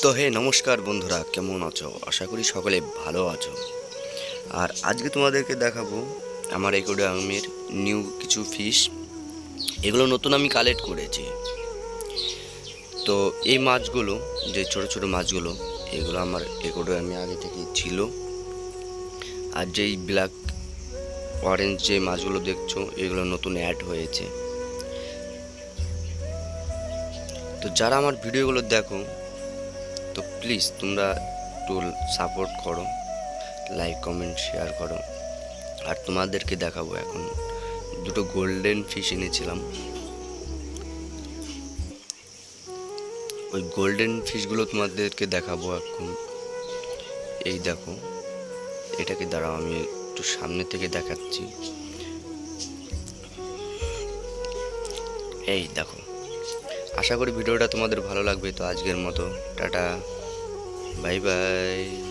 তো হে নমস্কার বন্ধুরা, কেমন আছো? আশা করি সকলে ভালো আছো। আর আজকে তোমাদেরকে দেখাবো আমার অ্যাকোয়ারিয়ামের নিউ কিছু ফিশ। এগুলো নতুন আমি কালেক্ট করেছি। তো এই মাছগুলো, যে ছোট ছোট মাছগুলো, এগুলো আমার অ্যাকোয়ারিয়ামে আগে থেকে ছিল। আর যেই ব্ল্যাক অরেঞ্জ যে মাছগুলো দেখছো, এগুলো নতুন অ্যাড হয়েছে। তো যারা আমার ভিডিওগুলো দেখো, তো প্লিজ তোমরা একটু সাপোর্ট করো, লাইক কমেন্ট শেয়ার করো। আর তোমাদেরকে দেখাবো এখন দুটো গোল্ডেন ফিশ এনেছিলাম। ওই গোল্ডেন ফিশগুলো তোমাদেরকে দেখাবো এখন। এই দেখো, এটাকে দাঁড়াও, আমি একটু সামনে থেকে দেখাচ্ছি। এই দেখো, আশা করি ভিডিওটা তোমাদের ভালো লাগবে। তো আজকের মতো টাটা, বাই বাই।